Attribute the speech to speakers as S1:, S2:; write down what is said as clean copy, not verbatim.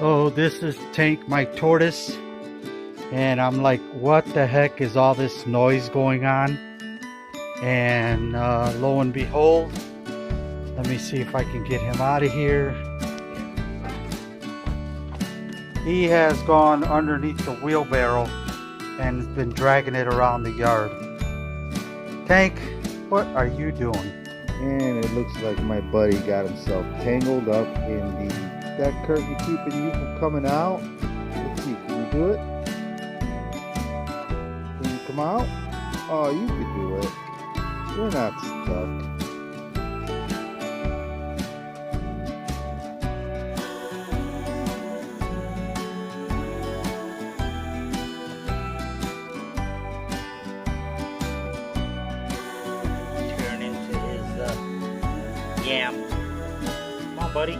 S1: So this is Tank, my tortoise, and I'm like, what the heck is all this noise going on? And lo and behold, let me see if I can get him out of here. He has gone underneath the wheelbarrow and has been dragging it around the yard. Tank, what are you doing?
S2: And it looks like my buddy got himself tangled up in that curtain keeping you from coming out. Let's see, can you do it? Can you come out? Oh, you could do it. You're not stuck.
S3: Turn into his yam. Come on, buddy.